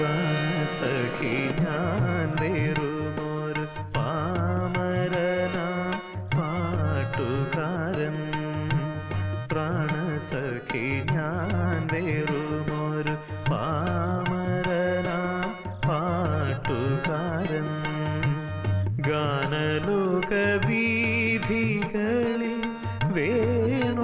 പ്രാണസഖി ഞാൻ വേറുമൊരു പാമരനാം പാട്ടുകാരൻ. പ്രാണസഖി ഞാൻ വേറുമൊരു പാമരനാം പാട്ടുകാരൻ. ഗാനലോക വീഥികളിൽ വേണുമാട്ടിടയൻ.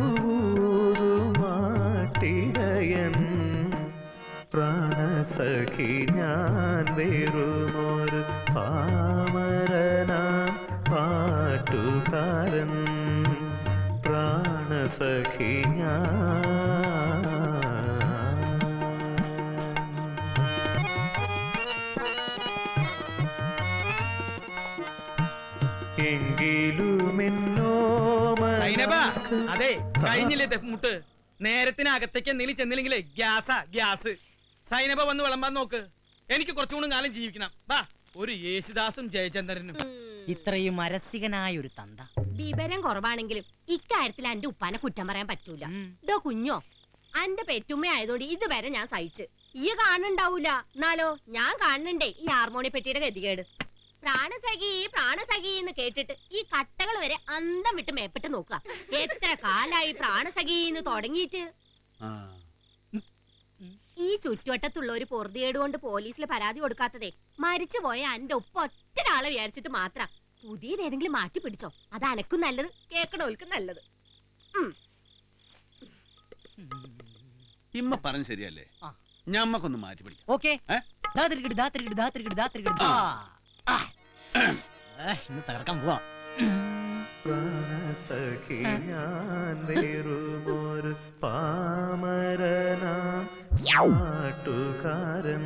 പ്രാണസഖി ഞാൻ വേറുമൊരു പാമരനാം പാട്ടുകാരൻ. പ്രാണസഖി ഞാൻ. എങ്കിലുമെന്നോ അതെ കഴിഞ്ഞില്ലേ മുട്ട് നേരത്തിനകത്തേക്ക് എന്തെങ്കിലും ചെന്നില്ലെങ്കിലേ ഗ്യാസ്. സൈനബ വന്ന് വിളമ്പാൻ നോക്ക്. എനിക്ക് കുറച്ചുകൂടി കാലം ജീവിക്കണം. വാ, ഒരു യേശുദാസും ജയചന്ദ്രനും. ഇത്രയും അരസികനായ ഒരു തന്ത. വിവരം കുറവാണെങ്കിലും ഇക്കാര്യത്തിൽ എന്റെ ഉപ്പാനെ കുറ്റം പറയാൻ പറ്റൂല. ഡോ കുഞ്ഞോ, അന്റെ പെറ്റുമ്മ ആയതോടെ ഇതുവരെ ഞാൻ സഹിച്ച്. ഈ കാണുണ്ടാവൂല, എന്നാലോ ഞാൻ കാണുന്നുണ്ടേ ഈ ഹാർമോണി പെട്ടിയുടെ ഗതികേട്. പ്രാണസഖി പ്രാണസഖി എന്ന് കേട്ടിട്ട് ഈ കട്ടകൾ വരെ അന്തം വിട്ട് മേപ്പിട്ട് നോക്കുക. എത്ര കാലായി പ്രാണസഖി എന്ന് തുടങ്ങിയിട്ട്. ഈ ചുറ്റുവട്ടത്തുള്ള ഒരു പൊറുതിയേട് കൊണ്ട് പോലീസിൽ പരാതി കൊടുക്കാത്തതേ മരിച്ചുപോയ എന്റെ ഒപ്പ ഒറ്റൊരാളെ വിചാരിച്ചിട്ട് മാത്രം. പുതിയത് ഏതെങ്കിലും മാറ്റി പിടിച്ചോ, അത് അനക്കും നല്ലത്, കേക്കണോൽക്കും നല്ലത്. ഇമ്മ പറഞ്ഞ ശരിയല്ലേ? ഞമ്മക്കൊന്ന് മാറ്റി പിടിക്കാം. ഓക്കേ, ഇന്ന് തകർക്കാൻ പോവാ. പ്രാണസഖി ഞാൻ വേറുമൊരു പാമരനാം പാട്ടുകാരൻ.